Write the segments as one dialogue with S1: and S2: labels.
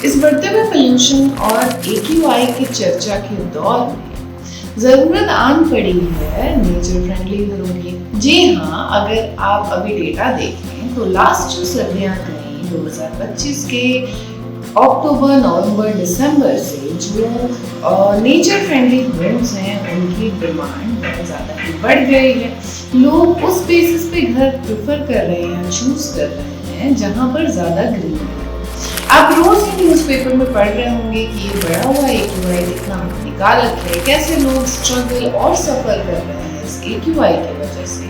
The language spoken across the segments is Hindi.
S1: इस बढ़ते हुए पोल्यूशन और AQI की चर्चा के दौर में जरूरत आन पड़ी है नेचर फ्रेंडली घरों की। जी हाँ, अगर आप अभी डेटा देखें तो लास्ट जो सर्दियाँ गई 2025 के अक्टूबर, नवंबर, दिसंबर से जो नेचर फ्रेंडली होम्स हैं उनकी डिमांड बहुत ज़्यादा ही बढ़ गई है। लोग उस बेसिस पे घर प्रेफर कर रहे हैं, चूज कर रहे हैं जहाँ पर ज़्यादा ग्रीन है। आप रोज ही न्यूज़पेपर में पढ़ रहे होंगे कि ये बढ़ा हुआ AQI कितना हानिकारक है, कैसे लोग स्ट्रगल और सफर कर रहे हैं इस AQI की वजह से,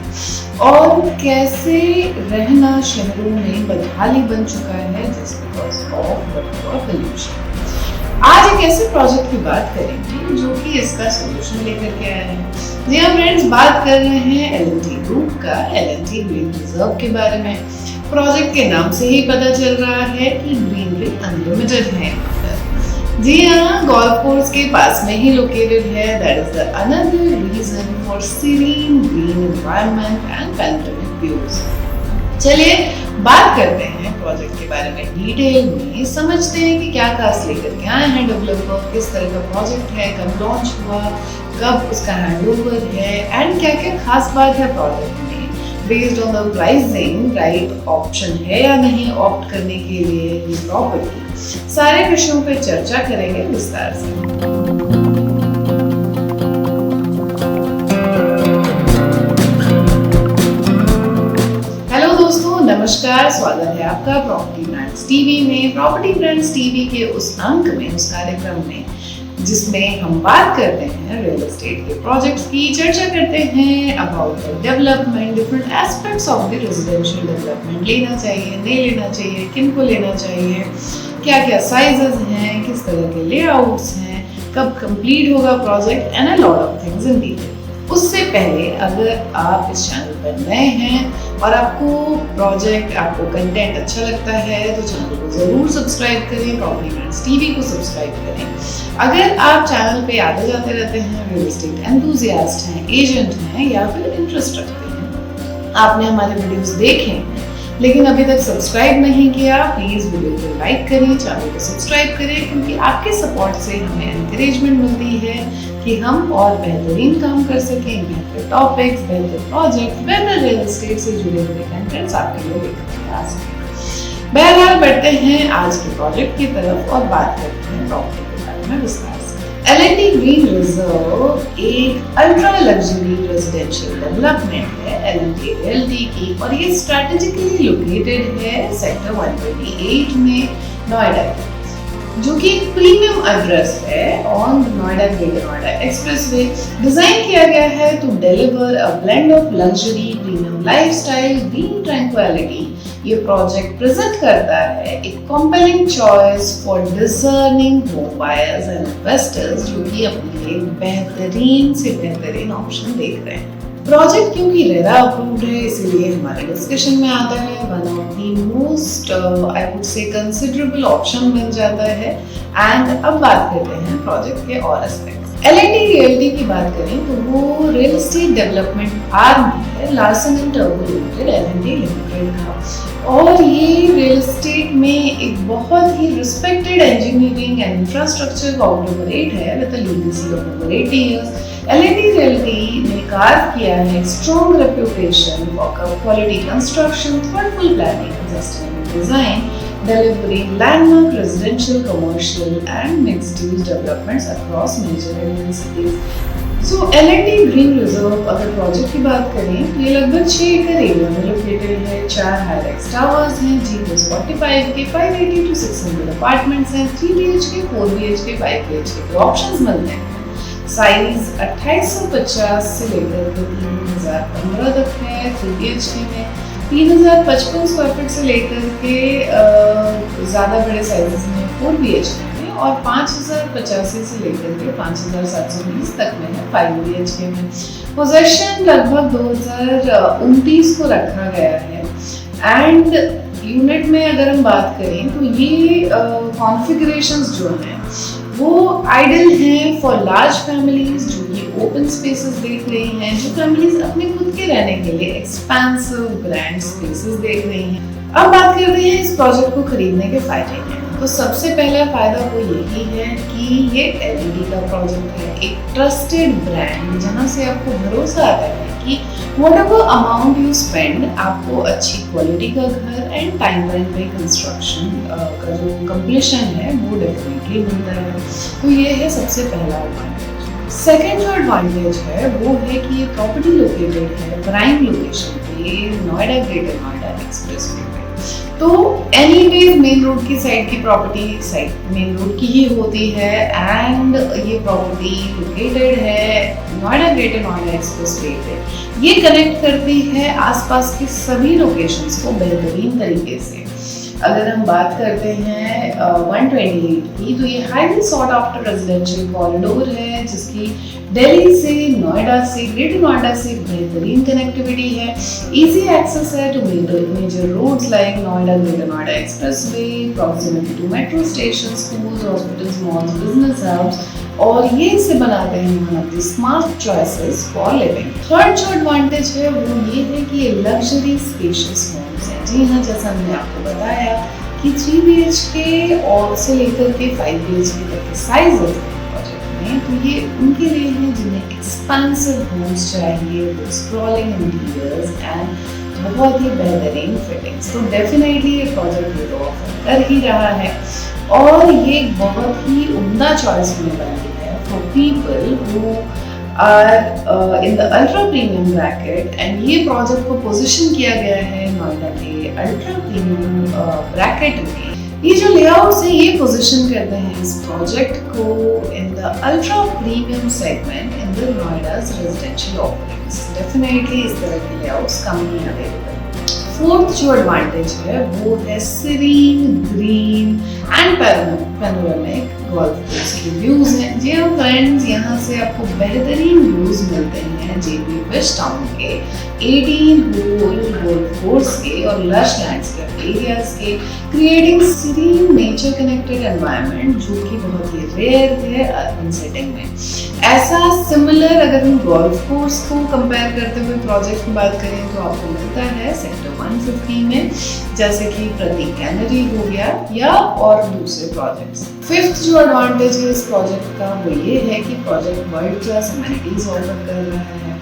S1: और कैसे रहना शहरों में बदहाली बन चुका है जस्ट बिकॉज ऑफ पोल्यूशन। आज एक ऐसे प्रोजेक्ट की बात करेंगे जो कि इसका सोल्यूशन लेकर के आया है। जी हाँ फ्रेंड्स, बात कर रहे हैं L&T ग्रुप का L&T ग्रीन रिजर्व के बारे में। प्रोजेक्ट के नाम से ही पता चल रहा है कि ग्रीनरी अनलिमिटेड है। जी हाँ, गोल्फ कोर्स के पास में ही लोकेटेड है। That is the another reason for serene green environment and panoramic views. चलिए बात करते हैं प्रोजेक्ट के बारे में डिटेल में, समझते हैं कि क्या खास लेकर के आए हैं डेवलपर, किस तरह का प्रोजेक्ट है, कब लॉन्च हुआ, कब उसका हैंडओवर है एंड क्या क्या खास बात है प्रोजेक्ट में। Based on the pricing, right option है या नहीं ऑप्ट करने के लिए ये प्रॉपर्टी, सारे विषयों पे चर्चा करेंगे विस्तार से। हेलो दोस्तों, नमस्कार, स्वागत है आपका प्रॉपर्टी ब्रांड्स टीवी में। प्रॉपर्टी ब्रांड्स टीवी के उस अंक में, उस कार्यक्रम में जिसमें हम बात करते हैं रियल एस्टेट के प्रोजेक्ट्स की, चर्चा करते हैं about the development, different aspects of the residential development. लेना चाहिए, नहीं लेना चाहिए, किन को लेना चाहिए, क्या क्या साइजेस हैं, किस तरह के लेआउट्स हैं, कब कंप्लीट होगा project and a lot of things in detail. उससे पहले अगर आप इस चैनल पर नए हैं और आपको प्रोजेक्ट, आपको कंटेंट अच्छा लगता है तो चैनल को ज़रूर सब्सक्राइब करें, प्रॉपर्टी ब्रांड्स टीवी को सब्सक्राइब करें। अगर आप चैनल पे आते जाते रहते हैं, रियल एस्टेट एंथुसियास्ट हैं, एजेंट हैं या फिर इंटरेस्ट रखते हैं, आपने हमारे वीडियोस देखे हैं लेकिन अभी तक सब्सक्राइब नहीं किया, प्लीज़ वीडियो को लाइक करें, चैनल को सब्सक्राइब करें, क्योंकि आपके सपोर्ट से हमें एनकरेजमेंट मिलती है कि हम और बेहतरीन काम कर सकें, बेहतर टॉपिक्स, बेहतर प्रोजेक्ट, बेहतर रियल एस्टेट से जुड़े हुए कंटेंट्स आपके लिए लेकर आ सकें। बहरहाल बढ़ते हैं आज के प्रोजेक्ट की तरफ और बात करते हैं प्रॉपर्टी के बारे में विस्तार से। L&T ग्रीन रिजर्व एक अल्ट्रा लग्जरी रेजिडेंशियल डेवलपमेंट है L&T Realty की, और ये स्ट्रैटेजिकली लोकेटेड है सेक्टर 128 में नोएडा, जो कि एक प्रीमियम एड्रेस है on Noida greater Noida expressway. Design किया गया है to deliver a blend of luxury, premium lifestyle, green tranquility. ये प्रोजेक्ट प्रेजेंट करता है एक compelling choice for discerning home buyers and investors जो कि अपने लिए बेहतरीन से बेहतरीन ऑप्शन देख रहे हैं। प्रोजेक्ट क्योंकि रेरा अप्रूव्ड है इसीलिए हमारे डिस्कशन में आता है, one of the most I would say considerable option बन जाता है। एंड अब बात करते हैं प्रोजेक्ट के और एस्पेक्ट्स। L&T Realty की बात करें तो वो रियल एस्टेट डेवलपमेंट आर्म है लार्सन एंड टर्बो लिमिटेड L&T लिमिटेड का, और ये रियल एस्टेट में एक बहुत ही respected engineering and infrastructure conglomerate है with a legacy of over 80 years। L&T Realty ने कार्व किया है strong reputation for quality construction, thoughtful planning and sustainable design, delivering landmark residential, commercial and mixed-use developments across major Indian cities. So L&T Green Reserve अगर प्रोजेक्ट की बात करें तो ये लगभग 6 एकड़ एरिया में लोकेटेड है। 4 हाई-राइज टावर्स हैं, G+45 के 580 to 600 अपार्टमेंट्स हैं, 3 BHK, 4 BHK, 5 BHK के ऑप्शंस मिलते हैं। साइज 2850 से लेकर 3015 तक है। 3 BHK में 3055 स्क्वायर फीट से लेकर के ज़्यादा बड़े साइजेस में 4 BHK में, और 5085 से लेकर के 5720 तक में है 5 BHK में। पोजेशन लगभग 2029 को रखा गया है। एंड यूनिट में अगर हम बात करें तो ये कॉन्फ़िगरेशंस जो हैं वो आइडियल हैं फॉर लार्ज फैमिलीज जो कि ओपन स्पेसेस देख रही हैं, जो फैमिलीज अपने खुद के रहने के लिए एक्सपेंसिव ग्रैंड स्पेसेस देख रही हैं। अब बात करते हैं इस प्रोजेक्ट को खरीदने के फायदे हैं। तो सबसे पहला फायदा वो यही है कि ये एलईडी का प्रोजेक्ट है, एक ट्रस्टेड ब्रांड जहाँ से आपको भरोसा आता है कि व्हाटएवर अमाउंट यू स्पेंड आपको अच्छी क्वालिटी का घर एंड टाइमलाइन पे कंस्ट्रक्शन का जो कंप्लीशन है वो डेफिनेटली मिलता है। तो ये है सबसे पहला एडवांटेज। सेकेंड जो एडवांटेज है वो है कि ये प्रॉपर्टी लोकेटेड है प्राइम लोकेशन पे, नोएडा ग्रेटर नोएडा एक्सप्रेसवे पे। तो एनीवेज मेन रोड की साइड की प्रॉपर्टी साइड मेन रोड की ही होती है एंड ये प्रॉपर्टी लोकेटेड है नोएडा ग्रेटर नोएडा एक्सप्रेसवे पे। ये कनेक्ट करती है आसपास की सभी लोकेशंस को बेहतरीन तरीके से। अगर हम बात करते हैं 128 की, तो ये highly sought after residential corridor है जिसकी दिल्ली से, नोएडा से, ग्रेटर नोएडा से बेहतरीन कनेक्टिविटी है। इजी एक्सेस है to major roads like Noida greater Noida expressway, proximity to metro station, schools, hospitals, malls, business hubs, और ये इसे बनाते हैं one of the smart choices for living. Third जो एडवांटेज है वो ये है कि ये लग्जरी स्पेशियस होम्स हैं। जी हाँ, जैसा मैंने आपको बताया कि 3 BHK और से लेकर के 5 BHK तक के साइजेस हैं प्रोजेक्ट में, तो ये उनके लिए हैं जिन्हें एक्सपेंसिव होम्स चाहिए, स्क्रॉलिंग इंटीरियर्स एंड बहुत ही बेहतरीन फिटिंग्स। तो डेफिनेटली ये प्रोजेक्ट ये तो ऑफर कर ही रहा है और ये बहुत ही उम्दा चॉइस होने वाली है for people who are in the ultra premium bracket. And ये प्रोजेक्ट को पोजीशन किया गया है नोएडा के अल्ट्रा प्रीमियम ब्रैकेट में। ये जो लेआउट्स है ये पोजीशन करते हैं इस प्रोजेक्ट को in the ultra premium segment in the Noida's residential offerings. Definitely इस तरह के लेआउट्स कम ही अवेलेबल। फोर्थ जो एडवांटेज है वो है serene, green and panoramic golf course के व्यूज हैं। जी हाँ फ्रेंड्स, यहाँ से आपको बेहतरीन व्यूज मिलते हैं जेबी वेस्ट टाउन के 18 होल गोल्फ कोर्स के और लश लैंडस्केप एरियाज के, creating serene nature connected environment जो कि बहुत ही रेयर है अर्बन सेटिंग में। ऐसा सिमिलर अगर हम गोल्फ कोर्स को कंपेयर करते हुए प्रोजेक्ट की बात करें तो आपको मिलता है सेक्टर 150 में, जैसे कि प्रतीक कैनरी हो गया या और दूसरे प्रोजेक्ट्स। फिफ्थ जो एडवांटेज है इस प्रोजेक्ट का वो ये है कि project world class amenities offer कर रहा है।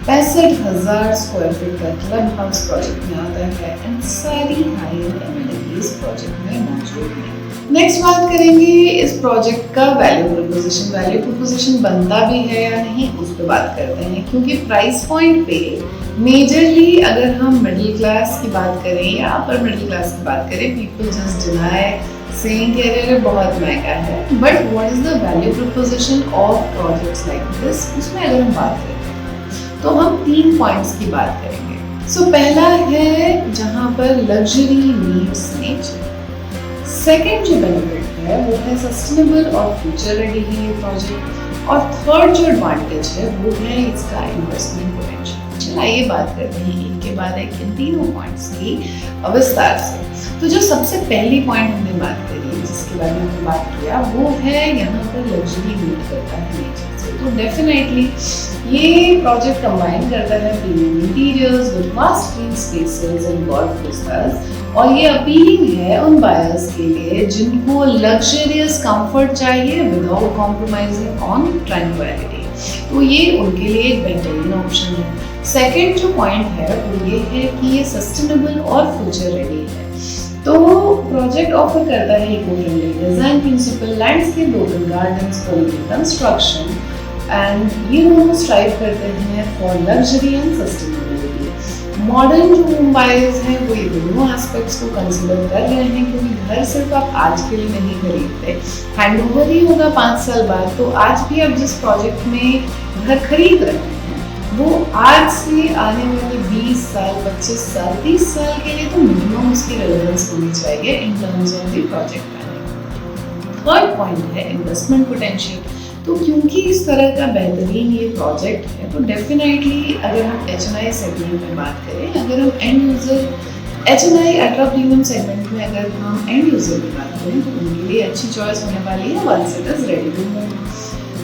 S1: 65,000 स्क्वायर फीट का क्लब हाउस प्रोजेक्ट में आता है एंड सारी हाई एंड एमिनिटीज प्रोजेक्ट में मौजूद है। नेक्स्ट बात करेंगे इस प्रोजेक्ट का वैल्यू प्रोपोजिशन। वैल्यू प्रोपोजिशन बनता भी है या नहीं उस पर बात करते हैं, क्योंकि प्राइस पॉइंट पे मेजरली अगर हम मिडिल क्लास की बात करें या अपर मिडिल क्लास की बात करें, पीपल जस्ट डिनाई सेइंग कि अरे बहुत महंगा है। But what is the value proposition of projects like this, उसमें अगर हम बात करते हैं तो हम 3 पॉइंट्स की बात करेंगे। सो पहला है जहाँ पर लग्जरी मीट्स नेचर। सेकेंड जो बेनिफिट है वो है सस्टेनेबल और फ्यूचर रेडी है ये प्रोजेक्ट। और थर्ड जो एडवांटेज है वो है इसका इन्वेस्टमेंट पोटेंशियल। आइए बात करते हैं एक के बाद एक इन तीनों पॉइंट्स की विस्तार से। तो जो सबसे पहली पॉइंट हमने बात करी, जिसके बारे में हमने बात किया, वो है यहाँ पर लग्जरी मीट करता है नेचर से। तो डेफिनेटली ये प्रोजेक्ट कंबाइन करता है premium interiors with vast green spaces and golf Vistas, और ये अपीलिंग है उन बायर्स के लिए जिनको लग्जरियस कंफर्ट चाहिए विदाउट कॉम्प्रोमाइजिंग ऑन ट्रैंक्विलिटी। तो ये उनके लिए एक बेहतरीन ऑप्शन है। सेकेंड जो पॉइंट है वो ये है कि ये सस्टेनेबल और फ्यूचर रेडी है। तो प्रोजेक्ट ऑफर करता है eco friendly design principle, landscape open gardens, quality construction and ये दोनों स्ट्राइव करते हैं for luxury and sustainability. Modern जो होम बायर्स हैं वो ये दोनों एस्पेक्ट्स को कंसिडर कर रहे हैं, क्योंकि घर सिर्फ आप आज के लिए नहीं खरीदते, हैंडओवर ही होगा 5 साल बाद। तो आज भी आप जिस प्रोजेक्ट में घर खरीद रहे हैं वो आज से आने वाले 20 साल, 25 साल, 30 साल के लिए तो मिनिमम उसकी रेलेवेंस होनी चाहिए in terms of the project planning. Third point है इन्वेस्टमेंट पोटेंशियल। तो क्योंकि इस तरह का बेहतरीन ये प्रोजेक्ट है तो डेफिनेटली अगर हम HNI सेगमेंट में बात करें, अगर हम and user HNI ultra premium segment में अगर हम एंड यूजर की बात करें तो उनके लिए अच्छी चॉइस होने वाली है once it is ready to move.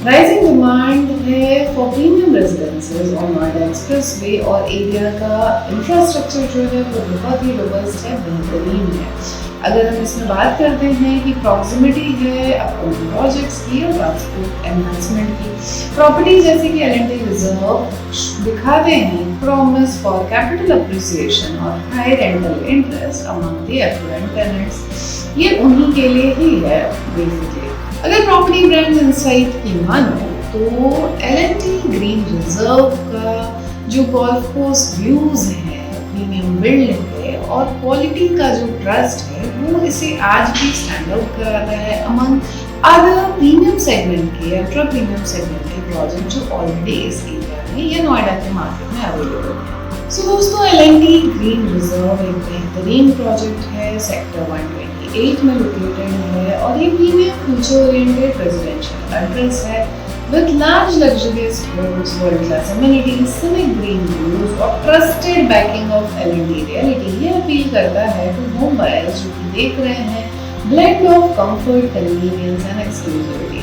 S1: Rising demand है for premium residences on Noida expressway और एरिया का इंफ्रास्ट्रक्चर जो है वो बहुत ही रोबस्ट है, बेहतरीन है। अगर हम इसमें बात करते हैं कि प्रॉक्सिमिटी है अपकमिंग प्रोजेक्ट्स की और ट्रांसपोर्ट एनहांसमेंट की, प्रॉपर्टी जैसे कि एल&टी रिजर्व दिखाते हैं प्रॉमिस फॉर कैपिटल अप्रिसिएशन और high rental interest among the affluent tenants. ये उन्हीं के लिए ही है बेसिकली। अगर प्रॉपर्टी ब्रांड इनसाइट की मानो तो एल&टी ग्रीन रिजर्व का जो गोल्फ कोर्स व्यूज है, प्रीमियम बिल्ड है और क्वालिटी का जो ट्रस्ट है, वो इसे आज भी स्टैंड आउट कराता है अमंग अदर प्रीमियम सेगमेंट के, अल्ट्रा प्रीमियम सेगमेंट के प्रोजेक्ट जो ऑलरेडी इस एरिया में या नोएडा के मार्केट में अवेलेबल है। सो दोस्तों, एल&टी ग्रीन रिजर्व एक बेहतरीन प्रोजेक्ट है, सेक्टर 128 में लोकेटेड है और ये premium future oriented residential address है with large luxurious homes, world-class amenities, scenic green views और trusted backing of L&T Realty। ये अपील करता है to home buyers जो कि देख रहे हैं blend of comfort, convenience and exclusivity।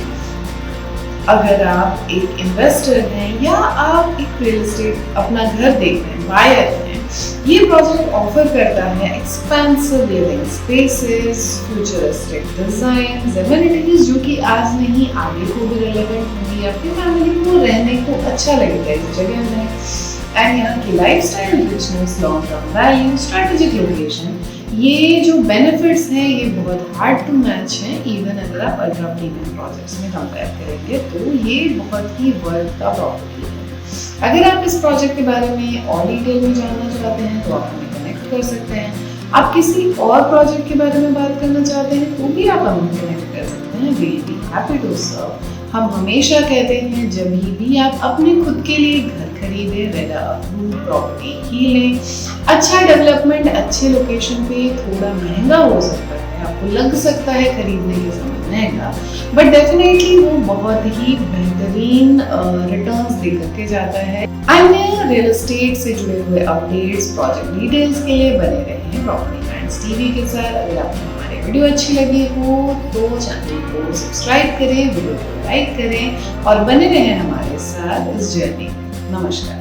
S1: अगर आप एक इन्वेस्टर हैं या आप एक रियल एस्टेट अपना घर देख रहे हैं, बायर हैं, ये प्रोजेक्ट ऑफर करता है expensive living spaces, futuristic design, amenities जो कि आज नहीं आगे को भी रिलेवेंट होंगी, आपकी फैमिली को रहने को अच्छा लगेगा इस जगह में। एंड यहाँ की lifestyle richness, long term value, strategic location, ये जो बेनिफिट्स हैं ये बहुत हार्ड टू मैच हैं इवन अगर आप अल्ट्रा प्रीमियम प्रोजेक्ट्स में कंपेयर करेंगे तो ये बहुत ही वर्थ का प्रॉपर्टी है। अगर आप इस प्रोजेक्ट के बारे में और डिटेल में जानना चाहते हैं तो आप हमें कनेक्ट कर सकते हैं। आप किसी और प्रोजेक्ट के बारे में बात करना चाहते हैं तो भी आप हमें कनेक्ट कर सकते हैं। We will be happy to serve. हम हमेशा कहते हैं जब भी आप अपने खुद के लिए घर खरीदे, वेदर अप्रूव्ड प्रॉपर्टी ही लें। अच्छा डेवलपमेंट अच्छे लोकेशन पे थोड़ा महंगा हो सकता है, आपको लग सकता है खरीदने के समय महंगा, बट डेफिनेटली वो बहुत ही बेहतरीन रिटर्न्स दे करके जाता है। अन्य रियल एस्टेट से जुड़े हुए अपडेट्स, प्रोजेक्ट डिटेल्स के लिए बने रहें प्रॉपर्टी ब्रांड्स टीवी के साथ। अगर आपको हमारी वीडियो अच्छी लगी हो तो चैनल को सब्सक्राइब करें, वीडियो को लाइक करें और बने रहें हमारे साथ इस जर्नी। नमस्कार।